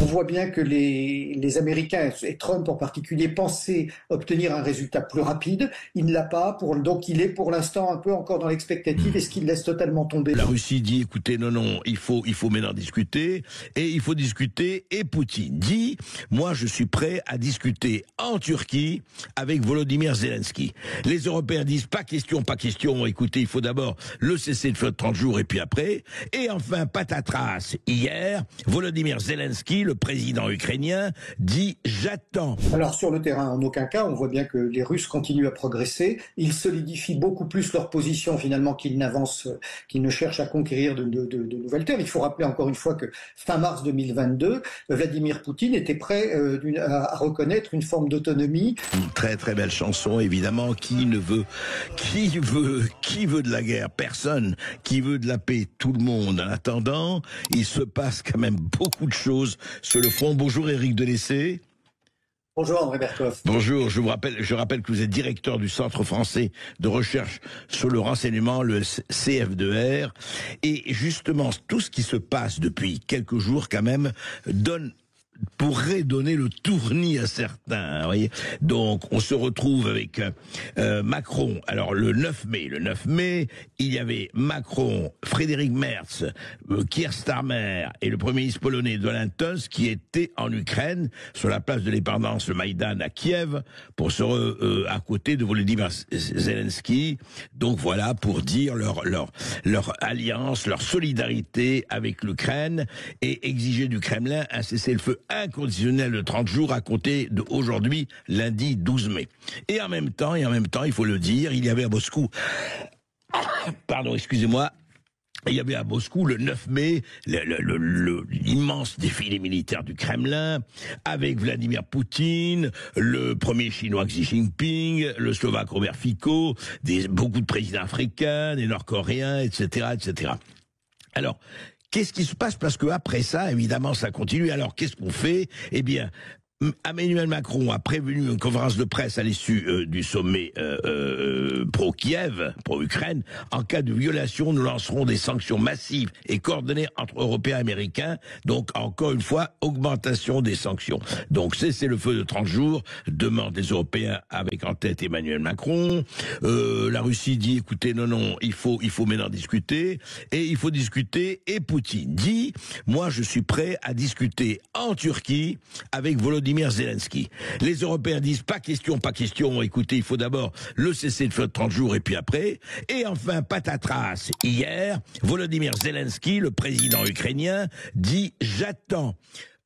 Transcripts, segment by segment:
On voit bien que les Américains, et Trump en particulier, pensaient obtenir un résultat plus rapide. Il ne l'a pas, donc il est pour l'instant un peu encore dans l'expectative, et ce qu'il laisse totalement tomber. La Russie dit, écoutez, non, il faut maintenant discuter, et il faut discuter, et Poutine dit, moi je suis prêt à discuter en Turquie avec Volodymyr Zelensky. Les Européens disent, pas question, écoutez, il faut d'abord le cessez-le-feu de 30 jours, et puis après. Et enfin, patatras, hier, Volodymyr Zelensky, le président ukrainien, dit, j'attends. Alors sur le terrain, en aucun cas, on voit bien que les Russes continuent à progresser, ils solidifient beaucoup plus leur position finalement qu'ils n'avancent, qu'ils ne cherchent à conquérir de nouvelles terres. Il faut rappeler encore une fois que fin mars 2022, Vladimir Poutine était prêt à reconnaître une forme d'autonomie. Une très très belle chanson, évidemment. Qui veut de la guerre? Personne. Qui veut de la paix? Tout le monde. En attendant, il se passe quand même beaucoup de choses sur le front. Bonjour Éric Delessé. Bonjour André Berkoff. Bonjour, je rappelle que vous êtes directeur du Centre français de recherche sur le renseignement, le CF2R, et justement tout ce qui se passe depuis quelques jours quand même pourrait donner le tournis à certains, vous voyez. Donc on se retrouve avec Macron. Alors le 9 mai, il y avait Macron, Frédéric Merz, Keir Starmer et le premier ministre polonais Donald Tusk qui étaient en Ukraine sur la place de l'indépendance, le Maïdan à Kiev, pour à côté de Volodymyr Zelensky. Donc voilà, pour dire leur alliance, leur solidarité avec l'Ukraine, et exiger du Kremlin un cessez-le-feu inconditionnel de 30 jours à compter d'aujourd'hui, lundi 12 mai. Et en même temps, il faut le dire, il y avait à Moscou, il y avait à Moscou le 9 mai l'immense défilé militaire du Kremlin avec Vladimir Poutine, le premier chinois Xi Jinping, le slovaque Robert Fico, beaucoup de présidents africains, des Nord-Coréens, etc., etc. Alors, qu'est-ce qui se passe? Parce que après ça, évidemment, ça continue. Alors, qu'est-ce qu'on fait? Eh bien, Emmanuel Macron a prévenu une conférence de presse à l'issue du sommet pro-Kiev, pro-Ukraine. En cas de violation, nous lancerons des sanctions massives et coordonnées entre Européens et Américains. Donc, encore une fois, augmentation des sanctions. Donc, cessez le feu de 30 jours, demandent les Européens avec en tête Emmanuel Macron. La Russie dit, écoutez, non, il faut maintenant discuter, et il faut discuter, et Poutine dit, moi je suis prêt à discuter en Turquie avec Volodymyr Zelensky. Les Européens disent, pas question, écoutez, il faut d'abord le cessez-le-feu de 30 jours, et puis après. Et enfin, patatras, hier, Volodymyr Zelensky, le président ukrainien, dit, j'attends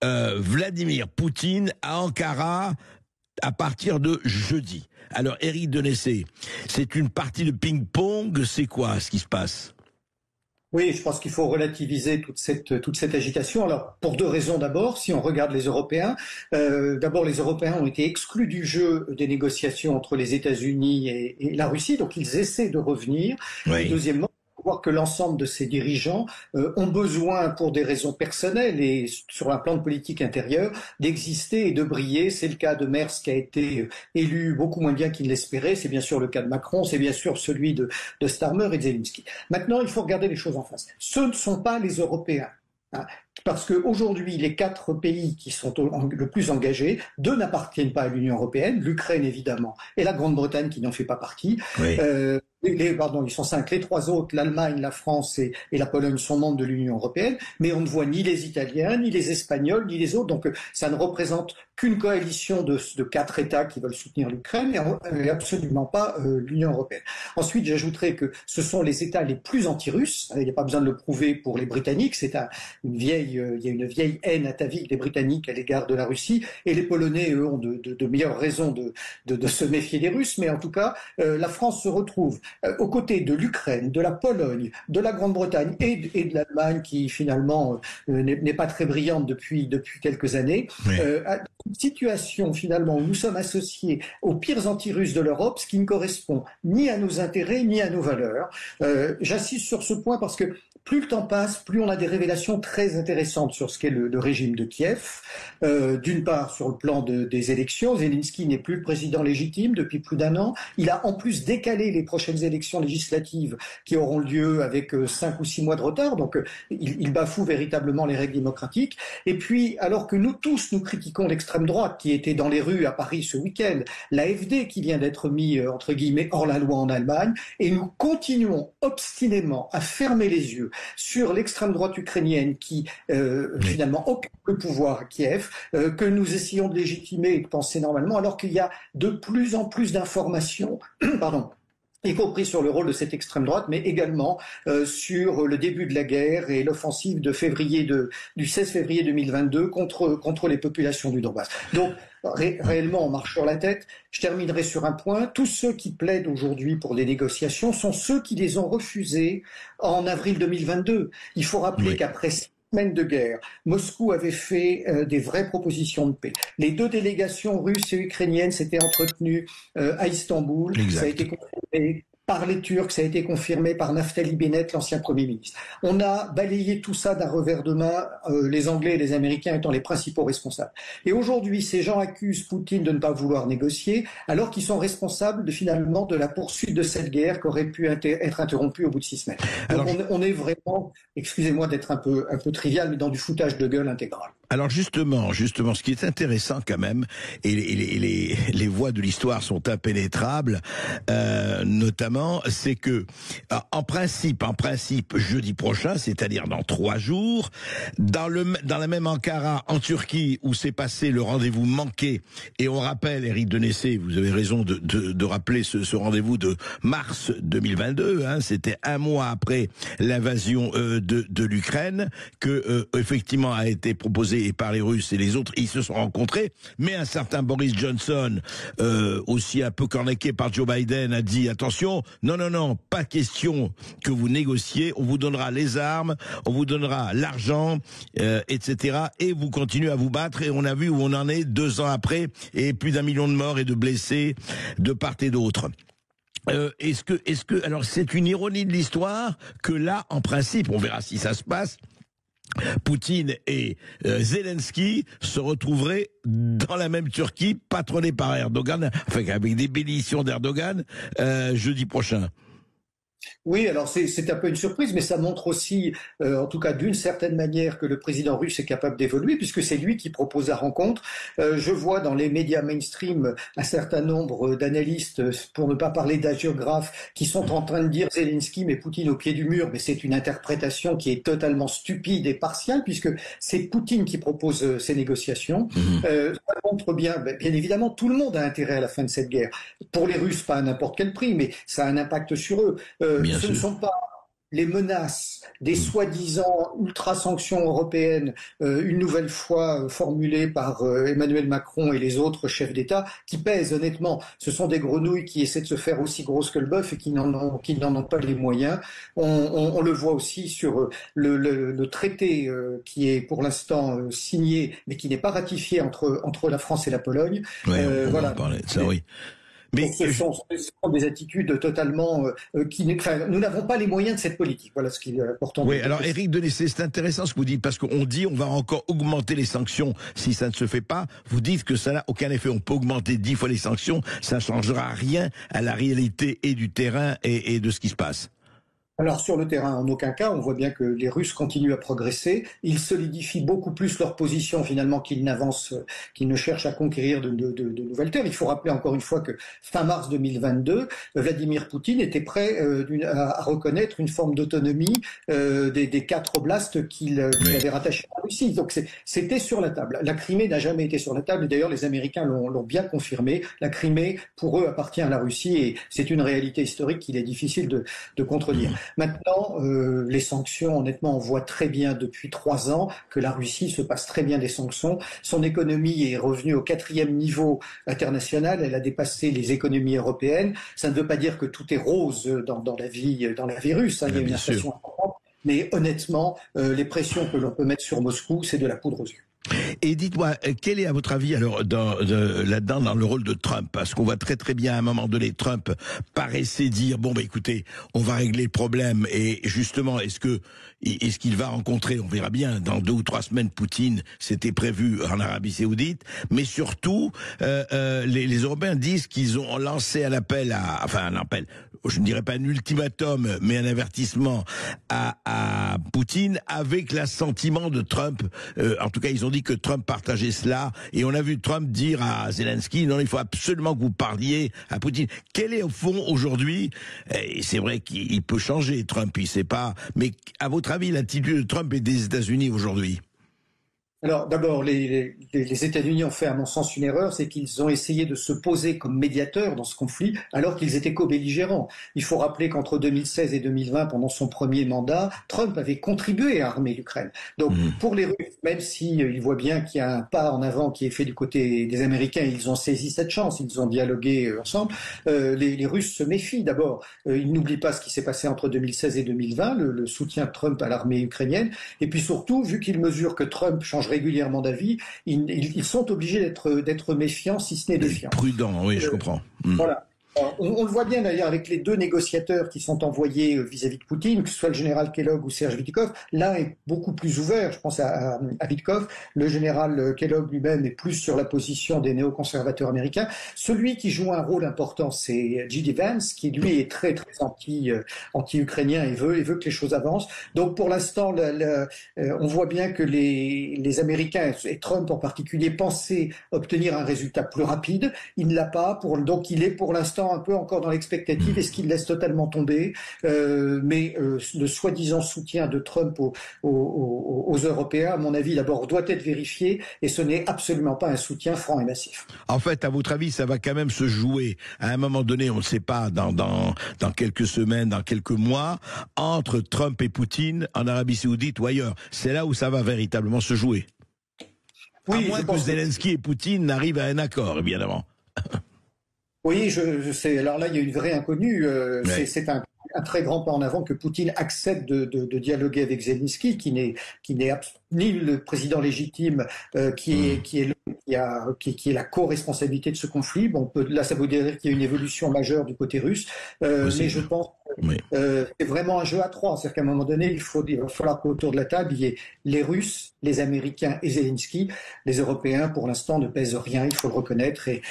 Vladimir Poutine à Ankara à partir de jeudi. Alors, Éric Delessé, c'est une partie de ping-pong, c'est quoi ce qui se passe? Oui, je pense qu'il faut relativiser toute cette agitation. Alors, pour deux raisons d'abord, si on regarde les Européens, d'abord les Européens ont été exclus du jeu des négociations entre les États-Unis et la Russie, donc ils essaient de revenir. Oui. Et deuxièmement, voir que l'ensemble de ces dirigeants ont besoin, pour des raisons personnelles et sur un plan de politique intérieure, d'exister et de briller. C'est le cas de Merz qui a été élu beaucoup moins bien qu'il l'espérait. C'est bien sûr le cas de Macron, c'est bien sûr celui de Starmer et de Zelensky. Maintenant, il faut regarder les choses en face. Ce ne sont pas les Européens. Parce qu'aujourd'hui, les 4 pays qui sont le plus engagés, 2 n'appartiennent pas à l'Union européenne, l'Ukraine évidemment, et la Grande-Bretagne qui n'en fait pas partie. Oui. Ils sont 5. Les 3 autres, l'Allemagne, la France et la Pologne, sont membres de l'Union européenne, mais on ne voit ni les Italiens, ni les Espagnols, ni les autres. Donc ça ne représente qu'une coalition de 4 États qui veulent soutenir l'Ukraine et absolument pas l'Union européenne. Ensuite, j'ajouterais que ce sont les États les plus anti-russes. Il n'y a pas besoin de le prouver pour les Britanniques. Il y a une vieille haine atavique des Britanniques à l'égard de la Russie, et les Polonais, eux, ont de meilleures raisons de se méfier des Russes. Mais en tout cas, la France se retrouve aux côtés de l'Ukraine, de la Pologne, de la Grande-Bretagne et de l'Allemagne, qui finalement n'est pas très brillante depuis quelques années. Oui. Une situation finalement où nous sommes associés aux pires anti-russes de l'Europe, ce qui ne correspond ni à nos intérêts ni à nos valeurs. J'insiste sur ce point parce que plus le temps passe, plus on a des révélations très intéressantes sur ce qu'est le régime de Kiev. D'une part, sur le plan des élections, Zelensky n'est plus le président légitime depuis plus d'1 an. Il a en plus décalé les prochaines prochaines élections législatives qui auront lieu avec 5 ou 6 mois de retard. Donc il bafoue véritablement les règles démocratiques. Et puis, alors que nous tous, nous critiquons l'extrême droite qui était dans les rues à Paris ce week-end, l'AfD qui vient d'être mis, entre guillemets, hors la loi en Allemagne, et nous continuons obstinément à fermer les yeux sur l'extrême droite ukrainienne qui, finalement, occupe le pouvoir à Kiev, que nous essayons de légitimer et de penser normalement, alors qu'il y a de plus en plus d'informations, pardon, y compris sur le rôle de cette extrême droite, mais également sur le début de la guerre et l'offensive du 16 février 2022 contre les populations du Donbass. Donc, réellement, on marche sur la tête. Je terminerai sur un point. Tous ceux qui plaident aujourd'hui pour des négociations sont ceux qui les ont refusées en avril 2022. Il faut rappeler qu'après semaines de guerre, Moscou avait fait des vraies propositions de paix. Les deux délégations russes et ukrainiennes s'étaient entretenues à Istanbul. Exact. Ça a été confirmé par les Turcs, ça a été confirmé par Naftali Bennett, l'ancien Premier ministre. On a balayé tout ça d'un revers de main, les Anglais et les Américains étant les principaux responsables. Et aujourd'hui, ces gens accusent Poutine de ne pas vouloir négocier, alors qu'ils sont responsables finalement de la poursuite de cette guerre qui aurait pu être interrompue au bout de 6 semaines. Donc on est vraiment, excusez-moi d'être un peu trivial, mais dans du foutage de gueule intégral. Alors justement, ce qui est intéressant quand même, et les voies de l'histoire sont impénétrables, notamment, c'est que en principe, jeudi prochain, c'est-à-dire dans 3 jours, dans la même Ankara, en Turquie, où s'est passé le rendez-vous manqué, et on rappelle, Éric Denessé, vous avez raison de rappeler ce rendez-vous de mars 2022, c'était un mois après l'invasion de l'Ukraine, que effectivement a été proposé et par les Russes et les autres, ils se sont rencontrés, mais un certain Boris Johnson, aussi un peu cornequé par Joe Biden, a dit attention, non, pas question que vous négociez, on vous donnera les armes, on vous donnera l'argent, etc. Et vous continuez à vous battre, et on a vu où on en est 2 ans après, et plus d'1 million de morts et de blessés de part et d'autre. Est-ce que, alors c'est une ironie de l'histoire que là, en principe, on verra si ça se passe, Poutine et Zelensky se retrouveraient dans la même Turquie, patronnés par Erdogan, enfin avec des bénédictions d'Erdogan, jeudi prochain. Oui, alors c'est un peu une surprise, mais ça montre aussi, en tout cas d'une certaine manière, que le président russe est capable d'évoluer, puisque c'est lui qui propose la rencontre. Je vois dans les médias mainstream un certain nombre d'analystes, pour ne pas parler d'agiographes, qui sont en train de dire Zelensky met Poutine au pied du mur, mais c'est une interprétation qui est totalement stupide et partiale, puisque c'est Poutine qui propose ces négociations. Ça montre bien évidemment, tout le monde a intérêt à la fin de cette guerre. Pour les Russes, pas à n'importe quel prix, mais ça a un impact sur eux. Ce ne sont pas les menaces des soi-disant ultra-sanctions européennes, une nouvelle fois formulées par Emmanuel Macron et les autres chefs d'État, qui pèsent honnêtement. Ce sont des grenouilles qui essaient de se faire aussi grosses que le bœuf et qui n'en ont pas les moyens. On le voit aussi sur le traité qui est pour l'instant signé, mais qui n'est pas ratifié entre la France et la Pologne. Voilà. Ça, oui. Mais ce sont des attitudes totalement nous n'avons pas les moyens de cette politique. Voilà ce qui est important. Oui, alors Éric Denessé, c'est intéressant ce que vous dites, parce qu'on dit on va encore augmenter les sanctions si ça ne se fait pas. Vous dites que ça n'a aucun effet. On peut augmenter 10 fois les sanctions, ça ne changera rien à la réalité et du terrain et de ce qui se passe. Alors sur le terrain, en aucun cas, on voit bien que les Russes continuent à progresser. Ils solidifient beaucoup plus leur position finalement qu'ils n'avancent, qu'ils ne cherchent à conquérir de nouvelles terres. Il faut rappeler encore une fois que fin mars 2022, Vladimir Poutine était prêt à reconnaître une forme d'autonomie des 4 oblasts qu'il avait rattachés à la Russie. Donc c'était sur la table. La Crimée n'a jamais été sur la table. Et d'ailleurs, les Américains l'ont bien confirmé. La Crimée, pour eux, appartient à la Russie et c'est une réalité historique qu'il est difficile de contredire. Maintenant, les sanctions, honnêtement, on voit très bien depuis 3 ans que la Russie se passe très bien des sanctions. Son économie est revenue au 4e niveau international. Elle a dépassé les économies européennes. Ça ne veut pas dire que tout est rose dans la vie russe. Il y a une inflation importante. Mais honnêtement, les pressions que l'on peut mettre sur Moscou, c'est de la poudre aux yeux. Et dites-moi, quel est à votre avis alors là-dedans dans le rôle de Trump? Parce qu'on voit très très bien à un moment donné Trump paraissait dire bon écoutez, on va régler le problème, et justement est-ce qu'il va rencontrer, on verra bien, dans 2 ou 3 semaines Poutine, c'était prévu en Arabie Saoudite, mais surtout les Européens disent qu'ils ont lancé un appel je ne dirais pas un ultimatum, mais un avertissement à Poutine avec l'assentiment de Trump. En tout cas, ils ont dit que Trump partageait cela, et on a vu Trump dire à Zelensky, non, il faut absolument que vous parliez à Poutine. Quel est au fond aujourd'hui, et c'est vrai qu'il peut changer Trump, il sait pas, mais à votre avis, l'attitude de Trump et des États-Unis aujourd'hui? Alors d'abord, les États-Unis ont fait à mon sens une erreur, c'est qu'ils ont essayé de se poser comme médiateurs dans ce conflit alors qu'ils étaient co-belligérants. Il faut rappeler qu'entre 2016 et 2020, pendant son premier mandat, Trump avait contribué à armer l'Ukraine. Donc pour les Russes, même s'ils voient bien qu'il y a un pas en avant qui est fait du côté des Américains, ils ont saisi cette chance, ils ont dialogué ensemble, les Russes se méfient d'abord. Ils n'oublient pas ce qui s'est passé entre 2016 et 2020, le soutien de Trump à l'armée ukrainienne, et puis surtout, vu qu'ils mesurent que Trump change régulièrement d'avis, ils sont obligés d'être méfiants, si ce n'est défiants. Prudent, oui, je comprends. Voilà. Alors, on le voit bien d'ailleurs avec les deux négociateurs qui sont envoyés vis-à-vis de Poutine, que ce soit le général Kellogg ou Serge Vitkov. L'un est beaucoup plus ouvert, je pense à Vitkov. Le général Kellogg lui-même est plus sur la position des néoconservateurs américains. Celui qui joue un rôle important, c'est J.D. Vance, qui lui est très très anti-ukrainien et veut que les choses avancent. Donc pour l'instant, on voit bien que les Américains, et Trump en particulier, pensaient obtenir un résultat plus rapide. Il ne l'a pas, donc il est pour l'instant un peu encore dans l'expectative. Est-ce qu'il laisse totalement tomber? Mais le soi-disant soutien de Trump aux Européens, à mon avis, d'abord doit être vérifié, et ce n'est absolument pas un soutien franc et massif. En fait, à votre avis, ça va quand même se jouer à un moment donné, on ne sait pas, dans quelques semaines, dans quelques mois, entre Trump et Poutine en Arabie Saoudite ou ailleurs. C'est là où ça va véritablement se jouer. Oui, à moins que Zelensky et Poutine n'arrivent à un accord, évidemment. Oui, je sais. Alors là, il y a une vraie inconnue. C'est un très grand pas en avant que Poutine accepte de dialoguer avec Zelensky, qui n'est ni le président légitime, qui est la co-responsabilité de ce conflit. Bon, là, ça veut dire qu'il y a une évolution majeure du côté russe, mais je pense c'est vraiment un jeu à trois. C'est-à-dire qu'à un moment donné, il va falloir qu'autour de la table, il y ait les Russes, les Américains et Zelensky. Les Européens, pour l'instant, ne pèsent rien, il faut le reconnaître, et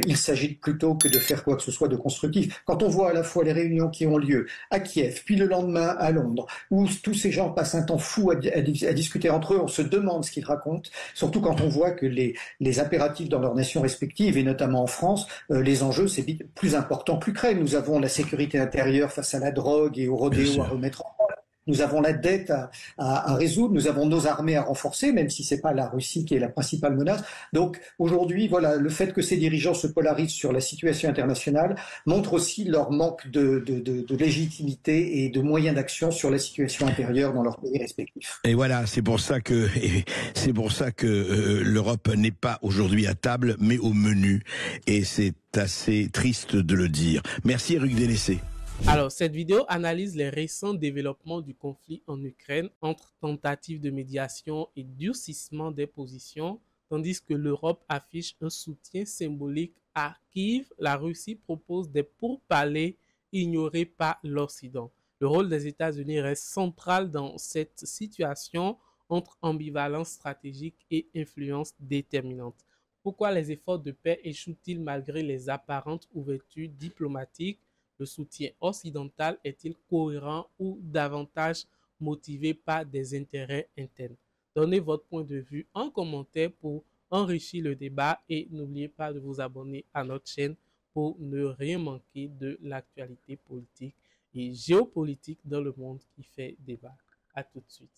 il s'agit plutôt que de faire quoi que ce soit de constructif. Quand on voit à la fois les réunions qui ont lieu à Kiev, puis le lendemain à Londres, où tous ces gens passent un temps fou à discuter entre eux, on se demande ce qu'ils racontent, surtout quand on voit que les impératifs dans leurs nations respectives, et notamment en France, les enjeux, c'est plus important que l'Ukraine. Nous avons la sécurité intérieure face à la drogue et au rodéo à remettre en place. Nous avons la dette à résoudre, nous avons nos armées à renforcer, même si c'est pas la Russie qui est la principale menace. Donc aujourd'hui, voilà, le fait que ces dirigeants se polarisent sur la situation internationale montre aussi leur manque de légitimité et de moyens d'action sur la situation intérieure dans leurs pays respectifs. Et voilà, c'est pour ça que l'Europe n'est pas aujourd'hui à table, mais au menu. Et c'est assez triste de le dire. Merci Eric Dénessé. Alors, cette vidéo analyse les récents développements du conflit en Ukraine entre tentatives de médiation et durcissement des positions, tandis que l'Europe affiche un soutien symbolique à Kiev. La Russie propose des pourparlers ignorés par l'Occident. Le rôle des États-Unis reste central dans cette situation entre ambivalence stratégique et influence déterminante. Pourquoi les efforts de paix échouent-ils malgré les apparentes ouvertures diplomatiques? Le soutien occidental est-il cohérent ou davantage motivé par des intérêts internes? Donnez votre point de vue en commentaire pour enrichir le débat et n'oubliez pas de vous abonner à notre chaîne pour ne rien manquer de l'actualité politique et géopolitique dans le monde qui fait débat. À tout de suite.